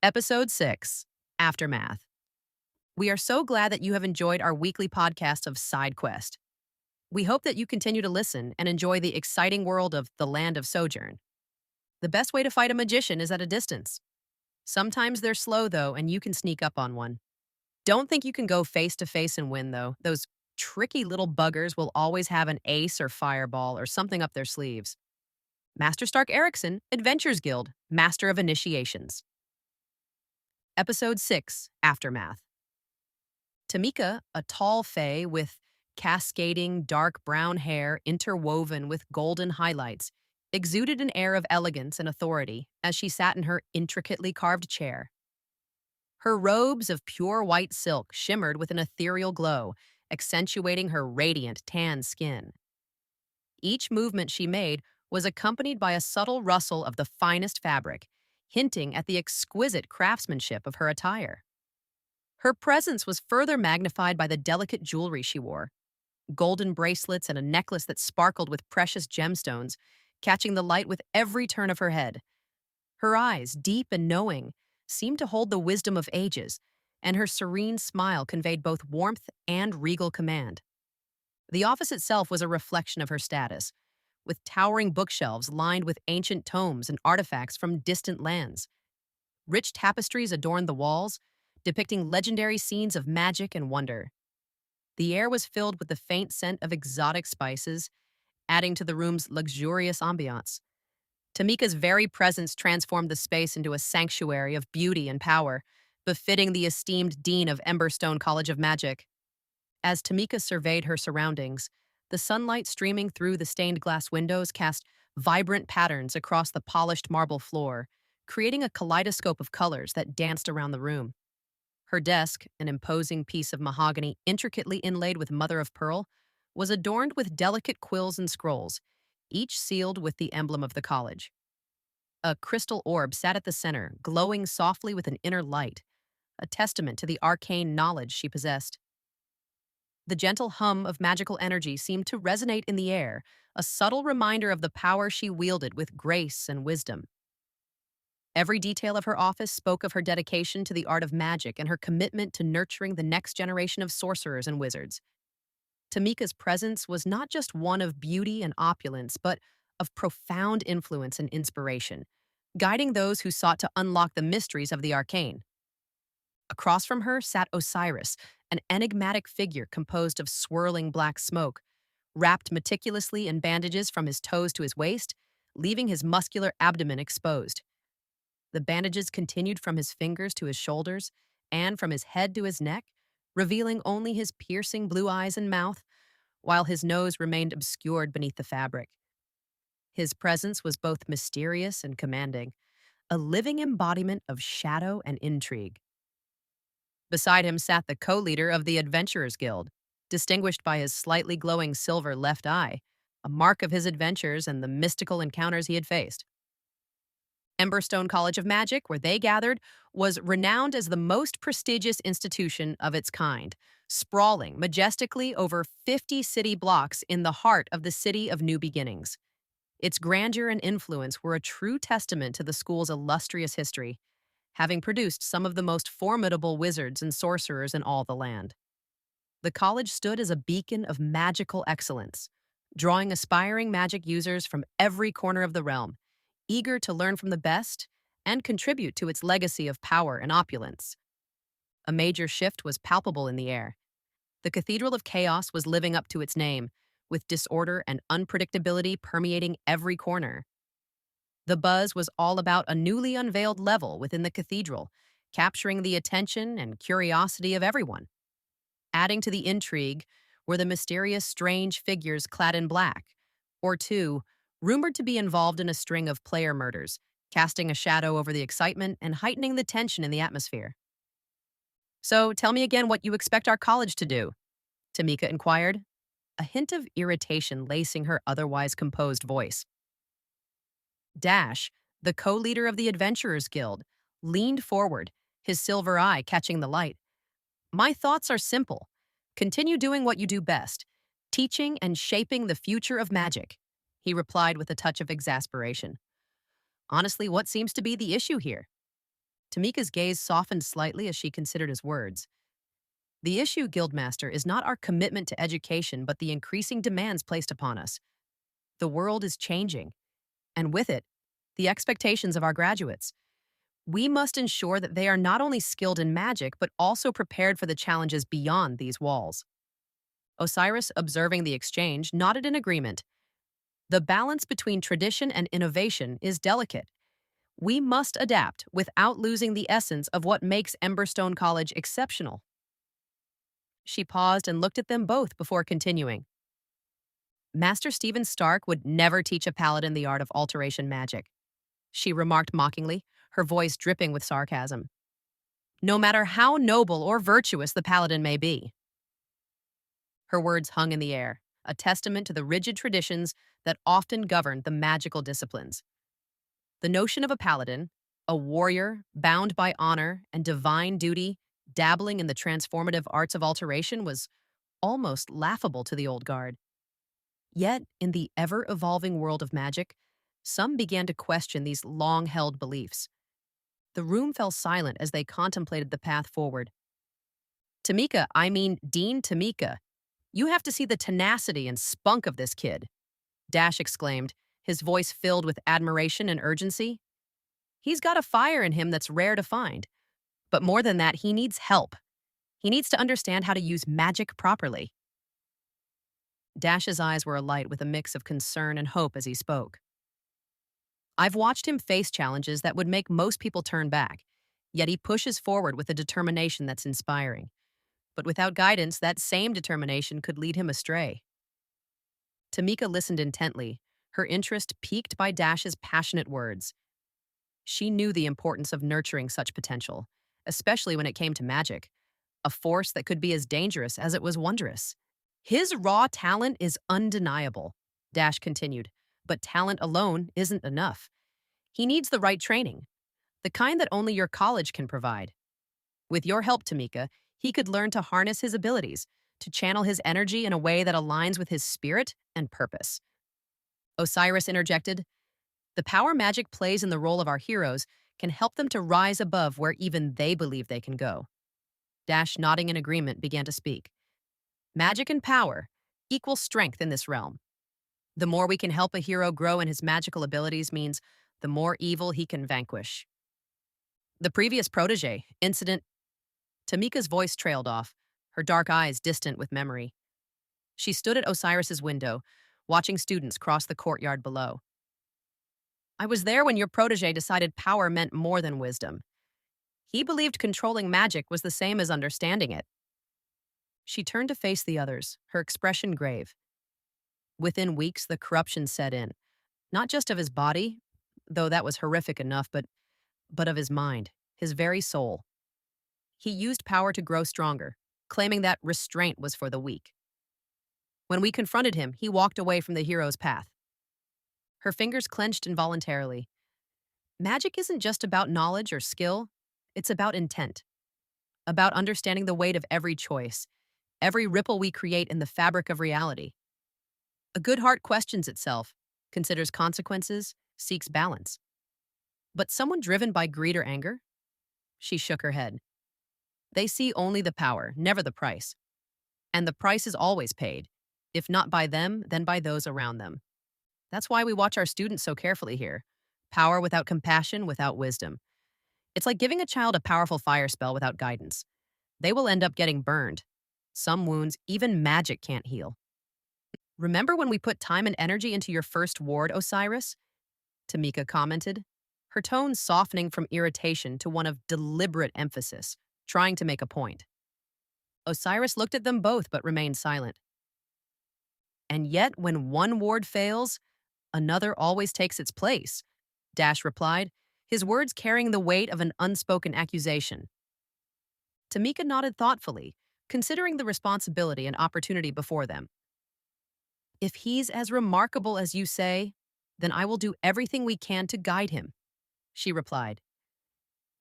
Episode 6, Aftermath. We are so glad that you have enjoyed our weekly podcast of Side Quest. We hope that you continue to listen and enjoy the exciting world of the Land of Sojourn. The best way to fight a magician is at a distance. Sometimes they're slow, though, and you can sneak up on one. Don't think you can go face to face and win, though. Those tricky little buggers will always have an ace or fireball or something up their sleeves. Master Stark Erickson, Adventures Guild, Master of Initiations. Episode 6, Aftermath. Tamika, a tall fae with cascading dark brown hair interwoven with golden highlights, exuded an air of elegance and authority as she sat in her intricately carved chair. Her robes of pure white silk shimmered with an ethereal glow, accentuating her radiant tan skin. Each movement she made was accompanied by a subtle rustle of the finest fabric, hinting at the exquisite craftsmanship of her attire. Her presence was further magnified by the delicate jewelry she wore, golden bracelets and a necklace that sparkled with precious gemstones, catching the light with every turn of her head. Her eyes, deep and knowing, seemed to hold the wisdom of ages, and her serene smile conveyed both warmth and regal command. The office itself was a reflection of her status, with towering bookshelves lined with ancient tomes and artifacts from distant lands. Rich tapestries adorned the walls, depicting legendary scenes of magic and wonder. The air was filled with the faint scent of exotic spices, adding to the room's luxurious ambiance. Tamika's very presence transformed the space into a sanctuary of beauty and power, befitting the esteemed dean of Emberstone College of Magic. As Tamika surveyed her surroundings, the sunlight streaming through the stained glass windows cast vibrant patterns across the polished marble floor, creating a kaleidoscope of colors that danced around the room. Her desk, an imposing piece of mahogany intricately inlaid with mother of pearl, was adorned with delicate quills and scrolls, each sealed with the emblem of the college. A crystal orb sat at the center, glowing softly with an inner light, a testament to the arcane knowledge she possessed. The gentle hum of magical energy seemed to resonate in the air, a subtle reminder of the power she wielded with grace and wisdom. Every detail of her office spoke of her dedication to the art of magic and her commitment to nurturing the next generation of sorcerers and wizards. Tamika's presence was not just one of beauty and opulence, but of profound influence and inspiration, guiding those who sought to unlock the mysteries of the arcane. Across from her sat Osiris, an enigmatic figure composed of swirling black smoke, wrapped meticulously in bandages from his toes to his waist, leaving his muscular abdomen exposed. The bandages continued from his fingers to his shoulders and from his head to his neck, revealing only his piercing blue eyes and mouth, while his nose remained obscured beneath the fabric. His presence was both mysterious and commanding, a living embodiment of shadow and intrigue. Beside him sat the co-leader of the Adventurers Guild, distinguished by his slightly glowing silver left eye, a mark of his adventures and the mystical encounters he had faced. Emberstone College of Magic, where they gathered, was renowned as the most prestigious institution of its kind, sprawling majestically over 50 city blocks in the heart of the city of New Beginnings. Its grandeur and influence were a true testament to the school's illustrious history, having produced some of the most formidable wizards and sorcerers in all the land. The college stood as a beacon of magical excellence, drawing aspiring magic users from every corner of the realm, eager to learn from the best and contribute to its legacy of power and opulence. A major shift was palpable in the air. The Cathedral of Chaos was living up to its name, with disorder and unpredictability permeating every corner. The buzz was all about a newly unveiled level within the cathedral, capturing the attention and curiosity of everyone. Adding to the intrigue were the mysterious strange figures clad in black, or two, rumored to be involved in a string of player murders, casting a shadow over the excitement and heightening the tension in the atmosphere. "So tell me again what you expect our college to do," Tamika inquired, a hint of irritation lacing her otherwise composed voice. Dash, the co-leader of the Adventurers Guild, leaned forward, his silver eye catching the light. "My thoughts are simple. Continue doing what you do best, teaching and shaping the future of magic," he replied with a touch of exasperation. "Honestly, what seems to be the issue here?" Tamika's gaze softened slightly as she considered his words. The issue, Guildmaster, is not our commitment to education, but the increasing demands placed upon us. The world is changing, and with it, the expectations of our graduates. We must ensure that they are not only skilled in magic, but also prepared for the challenges beyond these walls. Osiris, observing the exchange, nodded in agreement. The balance between tradition and innovation is delicate. We must adapt without losing the essence of what makes Emberstone College exceptional. She paused and looked at them both before continuing. Master Stephen Stark would never teach a paladin the art of alteration magic, she remarked mockingly, her voice dripping with sarcasm. No matter how noble or virtuous the paladin may be. Her words hung in the air, a testament to the rigid traditions that often govern the magical disciplines. The notion of a paladin, a warrior bound by honor and divine duty, dabbling in the transformative arts of alteration, was almost laughable to the old guard. Yet, in the ever-evolving world of magic, some began to question these long-held beliefs. The room fell silent as they contemplated the path forward. Tamika, I mean Dean Tamika, you have to see the tenacity and spunk of this kid, Dash exclaimed, his voice filled with admiration and urgency. He's got a fire in him that's rare to find. But more than that, he needs help. He needs to understand how to use magic properly. Dash's eyes were alight with a mix of concern and hope as he spoke. I've watched him face challenges that would make most people turn back, yet he pushes forward with a determination that's inspiring. But without guidance, that same determination could lead him astray. Tamika listened intently, her interest piqued by Dash's passionate words. She knew the importance of nurturing such potential, especially when it came to magic, a force that could be as dangerous as it was wondrous. His raw talent is undeniable, Dash continued, but talent alone isn't enough. He needs the right training, the kind that only your college can provide. With your help, Tamika, he could learn to harness his abilities, to channel his energy in a way that aligns with his spirit and purpose. Osiris interjected, the power magic plays in the role of our heroes can help them to rise above where even they believe they can go. Dash, nodding in agreement, began to speak. Magic and power equal strength in this realm. The more we can help a hero grow in his magical abilities means the more evil he can vanquish. The previous protege, incident. Tamika's voice trailed off, her dark eyes distant with memory. She stood at Osiris's window, watching students cross the courtyard below. I was there when your protege decided power meant more than wisdom. He believed controlling magic was the same as understanding it. She turned to face the others, her expression grave. Within weeks, the corruption set in, not just of his body, though that was horrific enough, but of his mind, his very soul. He used power to grow stronger, claiming that restraint was for the weak. When we confronted him, he walked away from the hero's path. Her fingers clenched involuntarily. Magic isn't just about knowledge or skill, it's about intent, about understanding the weight of every choice, every ripple we create in the fabric of reality. A good heart questions itself, considers consequences, seeks balance. But someone driven by greed or anger? She shook her head. They see only the power, never the price. And the price is always paid, if not by them, then by those around them. That's why we watch our students so carefully here. Power without compassion, without wisdom. It's like giving a child a powerful fire spell without guidance. They will end up getting burned. Some wounds, even magic can't heal. Remember when we put time and energy into your first ward, Osiris? Tamika commented, her tone softening from irritation to one of deliberate emphasis, trying to make a point. Osiris looked at them both but remained silent. And yet, when one ward fails, another always takes its place, Dash replied, his words carrying the weight of an unspoken accusation. Tamika nodded thoughtfully, considering the responsibility and opportunity before them. If he's as remarkable as you say, then I will do everything we can to guide him, she replied.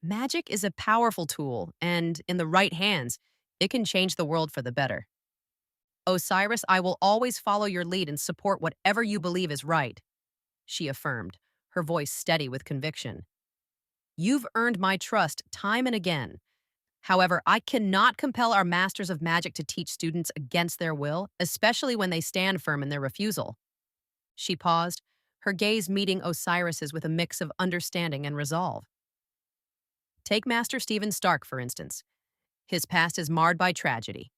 Magic is a powerful tool, and in the right hands, it can change the world for the better. Osiris, I will always follow your lead and support whatever you believe is right, she affirmed, her voice steady with conviction. You've earned my trust time and again. However, I cannot compel our masters of magic to teach students against their will, especially when they stand firm in their refusal. She paused, her gaze meeting Osiris's with a mix of understanding and resolve. Take Master Stephen Stark, for instance. His past is marred by tragedy.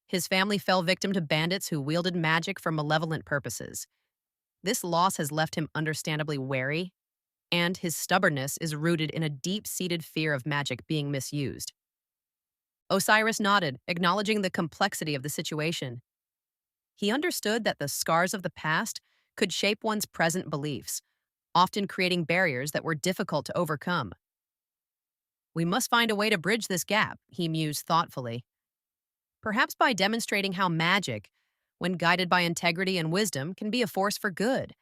His family fell victim to bandits who wielded magic for malevolent purposes. This loss has left him understandably wary, and his stubbornness is rooted in a deep-seated fear of magic being misused. Osiris nodded, acknowledging the complexity of the situation. He understood that the scars of the past could shape one's present beliefs, often creating barriers that were difficult to overcome. We must find a way to bridge this gap, he mused thoughtfully. Perhaps by demonstrating how magic, when guided by integrity and wisdom, can be a force for good.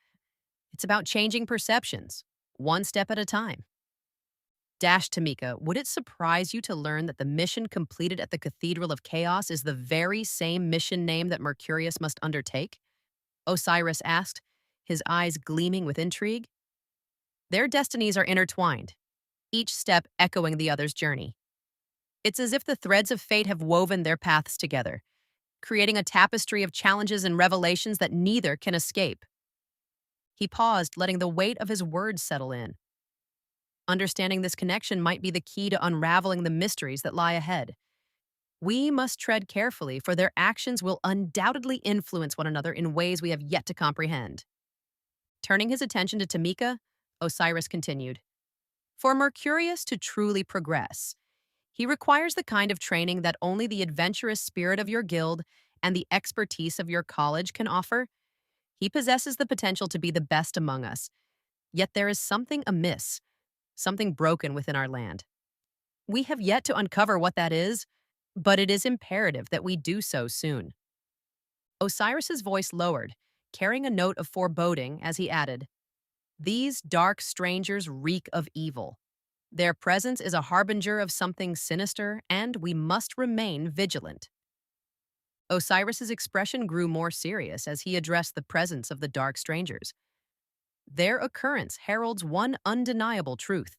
It's about changing perceptions, one step at a time. Tamika, would it surprise you to learn that the mission completed at the Cathedral of Chaos is the very same mission name that Mercurius must undertake? Osiris asked, his eyes gleaming with intrigue. Their destinies are intertwined, each step echoing the other's journey. It's as if the threads of fate have woven their paths together, creating a tapestry of challenges and revelations that neither can escape. He paused, letting the weight of his words settle in. Understanding this connection might be the key to unraveling the mysteries that lie ahead. We must tread carefully, for their actions will undoubtedly influence one another in ways we have yet to comprehend. Turning his attention to Tamika, Osiris continued, for Mercurius to truly progress, he requires the kind of training that only the adventurous spirit of your guild and the expertise of your college can offer. He possesses the potential to be the best among us, yet there is something amiss, something broken within our land. We have yet to uncover what that is, but it is imperative that we do so soon. Osiris's voice lowered, carrying a note of foreboding as he added, these dark strangers reek of evil. Their presence is a harbinger of something sinister, and we must remain vigilant. Osiris's expression grew more serious as he addressed the presence of the dark strangers. Their occurrence heralds one undeniable truth.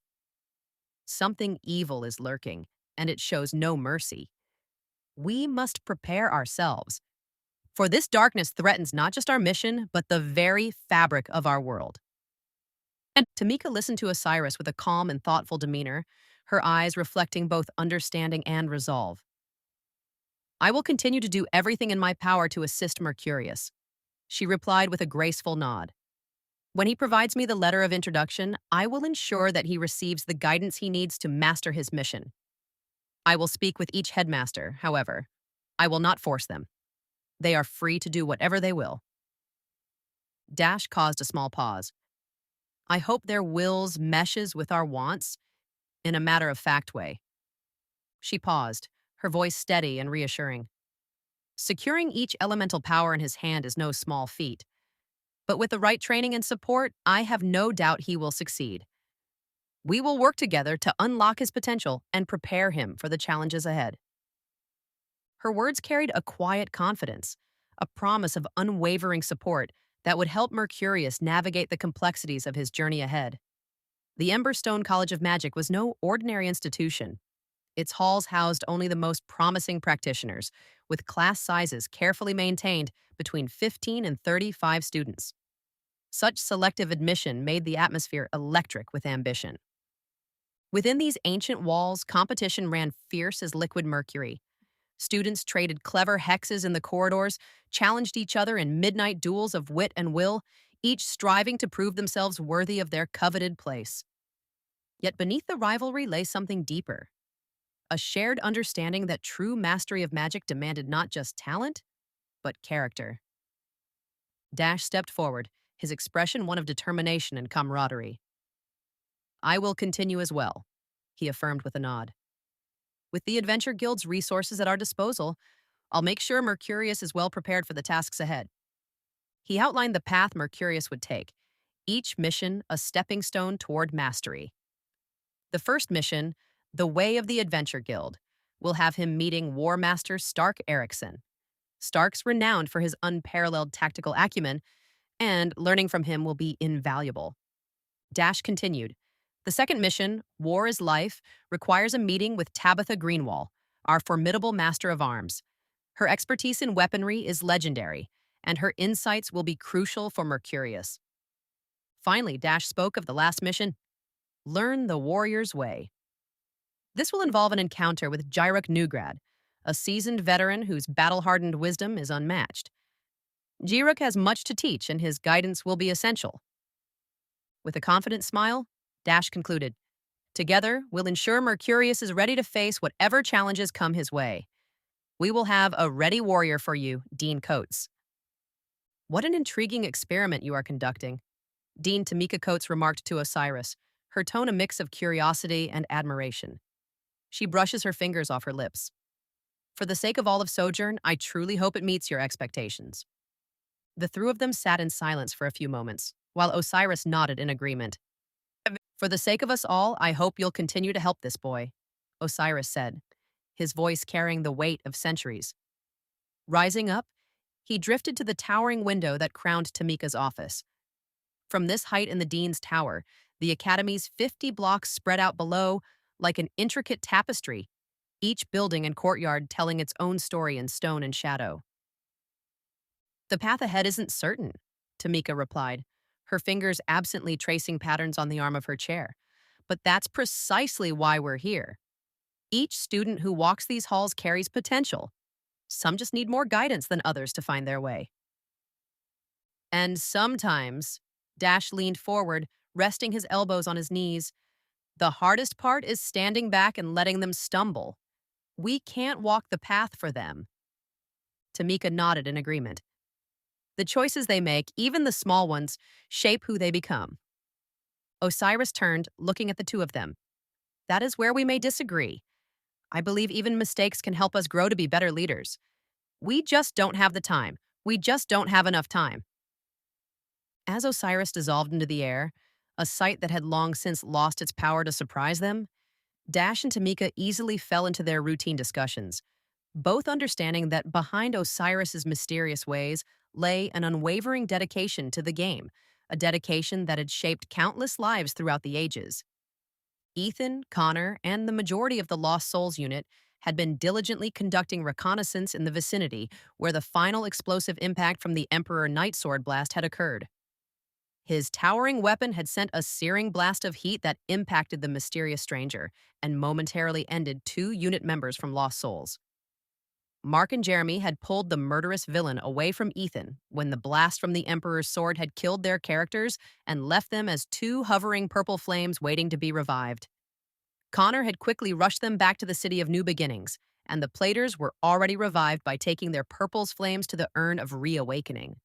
Something evil is lurking, and it shows no mercy. We must prepare ourselves, for this darkness threatens not just our mission, but the very fabric of our world. And Tamika listened to Osiris with a calm and thoughtful demeanor, her eyes reflecting both understanding and resolve. I will continue to do everything in my power to assist Mercurius, she replied with a graceful nod. When he provides me the letter of introduction, I will ensure that he receives the guidance he needs to master his mission. I will speak with each headmaster, however. I will not force them. They are free to do whatever they will. Dash caused a small pause. I hope their wills meshes with our wants in a matter-of-fact way. She paused, her voice steady and reassuring. Securing each elemental power in his hand is no small feat, but with the right training and support, I have no doubt he will succeed. We will work together to unlock his potential and prepare him for the challenges ahead. Her words carried a quiet confidence, a promise of unwavering support that would help Mercurius navigate the complexities of his journey ahead. The Emberstone College of Magic was no ordinary institution. Its halls housed only the most promising practitioners, with class sizes carefully maintained between 15 and 35 students. Such selective admission made the atmosphere electric with ambition. Within these ancient walls, competition ran fierce as liquid mercury. Students traded clever hexes in the corridors, challenged each other in midnight duels of wit and will, each striving to prove themselves worthy of their coveted place. Yet beneath the rivalry lay something deeper, a shared understanding that true mastery of magic demanded not just talent, but character. Dash stepped forward, his expression one of determination and camaraderie. I will continue as well, he affirmed with a nod. With the Adventure Guild's resources at our disposal, I'll make sure Mercurius is well prepared for the tasks ahead. He outlined the path Mercurius would take, each mission a stepping stone toward mastery. The first mission, the Way of the Adventure Guild, will have him meeting War Master Stark Erickson. Stark's renowned for his unparalleled tactical acumen, and learning from him will be invaluable. Dash continued, The second mission, War is Life, requires a meeting with Tabitha Greenwall, our formidable master of arms. Her expertise in weaponry is legendary, and her insights will be crucial for Mercurius. Finally, Dash spoke of the last mission, Learn the Warrior's Way. This will involve an encounter with Jyrek Newgrad, a seasoned veteran whose battle-hardened wisdom is unmatched. Jyrek has much to teach, and his guidance will be essential. With a confident smile, Dash concluded, Together, we'll ensure Mercurius is ready to face whatever challenges come his way. We will have a ready warrior for you, Dean Coates. What an intriguing experiment you are conducting, Dean Tamika Coates remarked to Osiris, her tone a mix of curiosity and admiration. She brushes her fingers off her lips. For the sake of all of Sojourn, I truly hope it meets your expectations. The three of them sat in silence for a few moments, while Osiris nodded in agreement. For the sake of us all, I hope you'll continue to help this boy, Osiris said, his voice carrying the weight of centuries. Rising up, he drifted to the towering window that crowned Tamika's office. From this height in the Dean's Tower, the Academy's 50 blocks spread out below like an intricate tapestry, each building and courtyard telling its own story in stone and shadow. The path ahead isn't certain, Tamika replied, her fingers absently tracing patterns on the arm of her chair. But that's precisely why we're here. Each student who walks these halls carries potential. Some just need more guidance than others to find their way. And sometimes, Dash leaned forward, resting his elbows on his knees. The hardest part is standing back and letting them stumble. We can't walk the path for them. Tamika nodded in agreement. The choices they make, even the small ones, shape who they become. Osiris turned, looking at the two of them. That is where we may disagree. I believe even mistakes can help us grow to be better leaders. We just don't have the time. We just don't have enough time. As Osiris dissolved into the air, a sight that had long since lost its power to surprise them, Dash and Tamika easily fell into their routine discussions, both understanding that behind Osiris's mysterious ways lay an unwavering dedication to the game, a dedication that had shaped countless lives throughout the ages. Ethan, Connor, and the majority of the Lost Souls unit had been diligently conducting reconnaissance in the vicinity where the final explosive impact from the Emperor Nightsword blast had occurred. His towering weapon had sent a searing blast of heat that impacted the mysterious stranger and momentarily ended 2 unit members from Lost Souls. Mark and Jeremy had pulled the murderous villain away from Ethan when the blast from the Emperor's sword had killed their characters and left them as 2 hovering purple flames waiting to be revived. Connor had quickly rushed them back to the city of New Beginnings, and the Platers were already revived by taking their purple's flames to the urn of reawakening.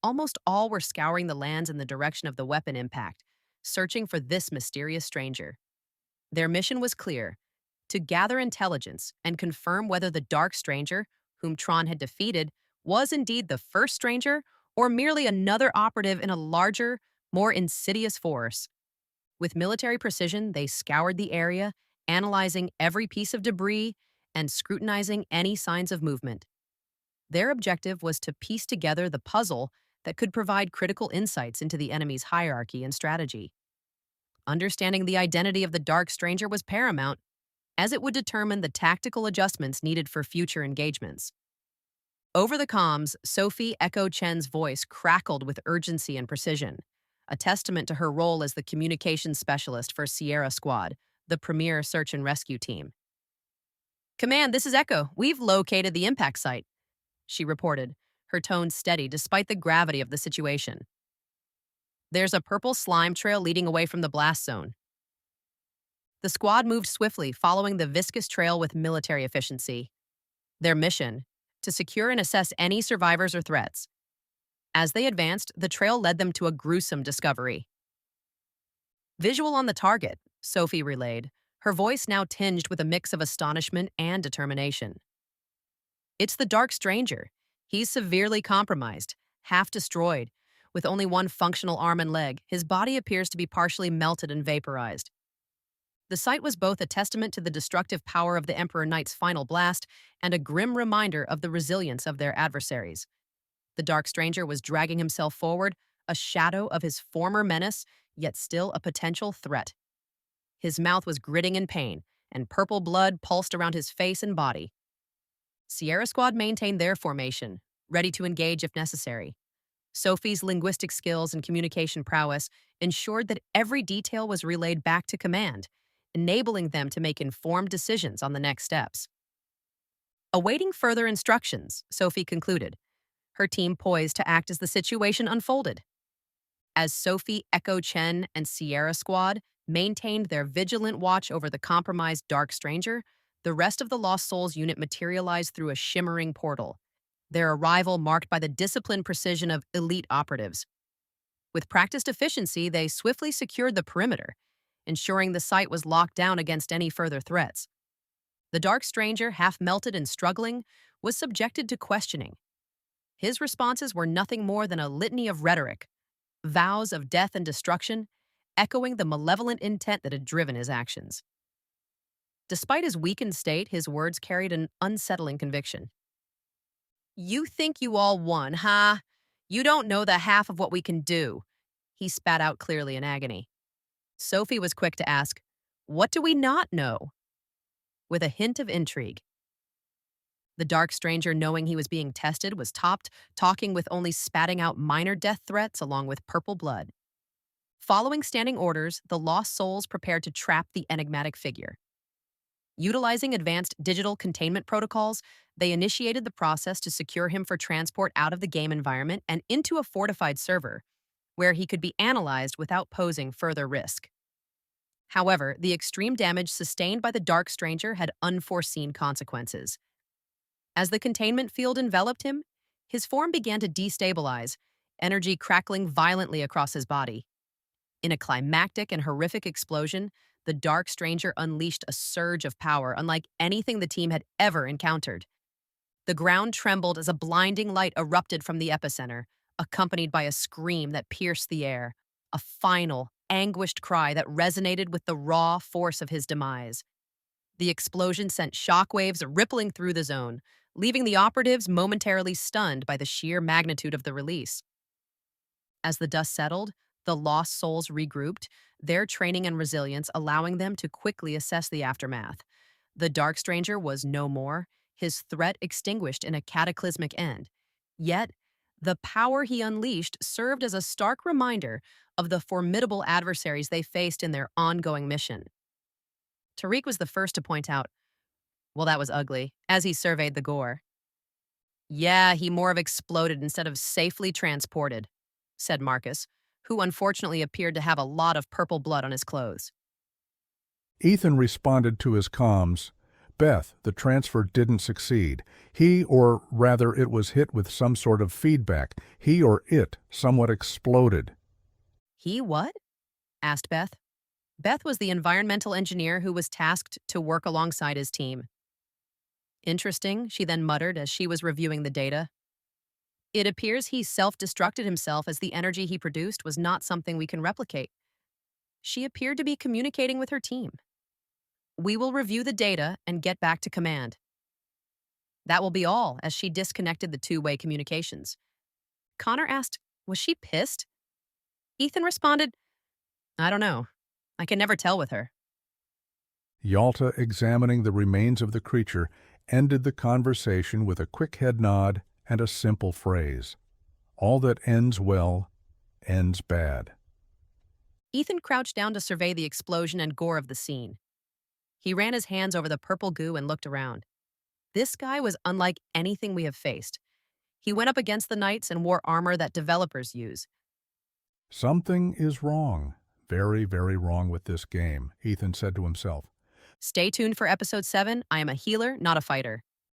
Almost all were scouring the lands in the direction of the weapon impact, searching for this mysterious stranger. Their mission was clear: to gather intelligence and confirm whether the Dark Stranger, whom Tron had defeated, was indeed the first stranger or merely another operative in a larger, more insidious force. With military precision, they scoured the area, analyzing every piece of debris and scrutinizing any signs of movement. Their objective was to piece together the puzzle that could provide critical insights into the enemy's hierarchy and strategy. Understanding the identity of the Dark Stranger was paramount, as it would determine the tactical adjustments needed for future engagements. Over the comms, Sophie Echo Chen's voice crackled with urgency and precision, a testament to her role as the communications specialist for Sierra Squad, the premier search and rescue team. "Command, this is Echo. We've located the impact site," she reported, her tone steady despite the gravity of the situation. "There's a purple slime trail leading away from the blast zone." The squad moved swiftly, following the viscous trail with military efficiency. Their mission: to secure and assess any survivors or threats. As they advanced, the trail led them to a gruesome discovery. "Visual on the target," Sophie relayed, her voice now tinged with a mix of astonishment and determination. "It's the Dark Stranger. He's severely compromised, half destroyed. With only one functional arm and leg, his body appears to be partially melted and vaporized." The sight was both a testament to the destructive power of the Emperor Knight's final blast and a grim reminder of the resilience of their adversaries. The Dark Stranger was dragging himself forward, a shadow of his former menace, yet still a potential threat. His mouth was gritting in pain, and purple blood pulsed around his face and body. Sierra Squad maintained their formation, ready to engage if necessary. Sophie's linguistic skills and communication prowess ensured that every detail was relayed back to command, enabling them to make informed decisions on the next steps. Awaiting further instructions, Sophie concluded, her team poised to act as the situation unfolded. As Sophie, Echo Chen, and Sierra Squad maintained their vigilant watch over the compromised Dark Stranger, the rest of the Lost Souls unit materialized through a shimmering portal, their arrival marked by the disciplined precision of elite operatives. With practiced efficiency, they swiftly secured the perimeter, ensuring the site was locked down against any further threats. The Dark Stranger, half melted and struggling, was subjected to questioning. His responses were nothing more than a litany of rhetoric, vows of death and destruction, echoing the malevolent intent that had driven his actions. Despite his weakened state, his words carried an unsettling conviction. "You think you all won, huh? You don't know the half of what we can do," he spat out clearly in agony. Sophie was quick to ask, "What do we not know?" with a hint of intrigue. The Dark Stranger, knowing he was being tested, was topped, talking with only spatting out minor death threats along with purple blood. Following standing orders, the Lost Souls prepared to trap the enigmatic figure. Utilizing advanced digital containment protocols, they initiated the process to secure him for transport out of the game environment and into a fortified server, where he could be analyzed without posing further risk. However, the extreme damage sustained by the Dark Stranger had unforeseen consequences. As the containment field enveloped him, his form began to destabilize, energy crackling violently across his body. In a climactic and horrific explosion, the Dark Stranger unleashed a surge of power unlike anything the team had ever encountered. The ground trembled as a blinding light erupted from the epicenter, accompanied by a scream that pierced the air, a final, anguished cry that resonated with the raw force of his demise. The explosion sent shockwaves rippling through the zone, leaving the operatives momentarily stunned by the sheer magnitude of the release. As the dust settled, the Lost Souls regrouped, their training and resilience allowing them to quickly assess the aftermath. The Dark Stranger was no more, his threat extinguished in a cataclysmic end. Yet, the power he unleashed served as a stark reminder of the formidable adversaries they faced in their ongoing mission. Tariq was the first to point out, "Well, that was ugly," as he surveyed the gore. "Yeah, he more of exploded instead of safely transported," said Marcus, who unfortunately appeared to have a lot of purple blood on his clothes. Ethan responded to his comms, "Beth, the transfer didn't succeed. He, or rather it was hit with some sort of feedback. He or it somewhat exploded." "He what?" asked Beth. Beth was the environmental engineer who was tasked to work alongside his team. "Interesting," she then muttered as she was reviewing the data. "It appears he self-destructed himself as the energy he produced was not something we can replicate." She appeared to be communicating with her team. "We will review the data and get back to command." That will be all, as she disconnected the two-way communications. Connor asked, "Was she pissed?" Ethan responded, "I don't know. I can never tell with her." Yalta, examining the remains of the creature, ended the conversation with a quick head nod and a simple phrase. "All that ends well, ends bad." Ethan crouched down to survey the explosion and gore of the scene. He ran his hands over the purple goo and looked around. This guy was unlike anything we have faced. He went up against the knights and wore armor that developers use. "Something is wrong. Very, very wrong with this game," Ethan said to himself. Stay tuned for episode 7. I am a healer, not a fighter.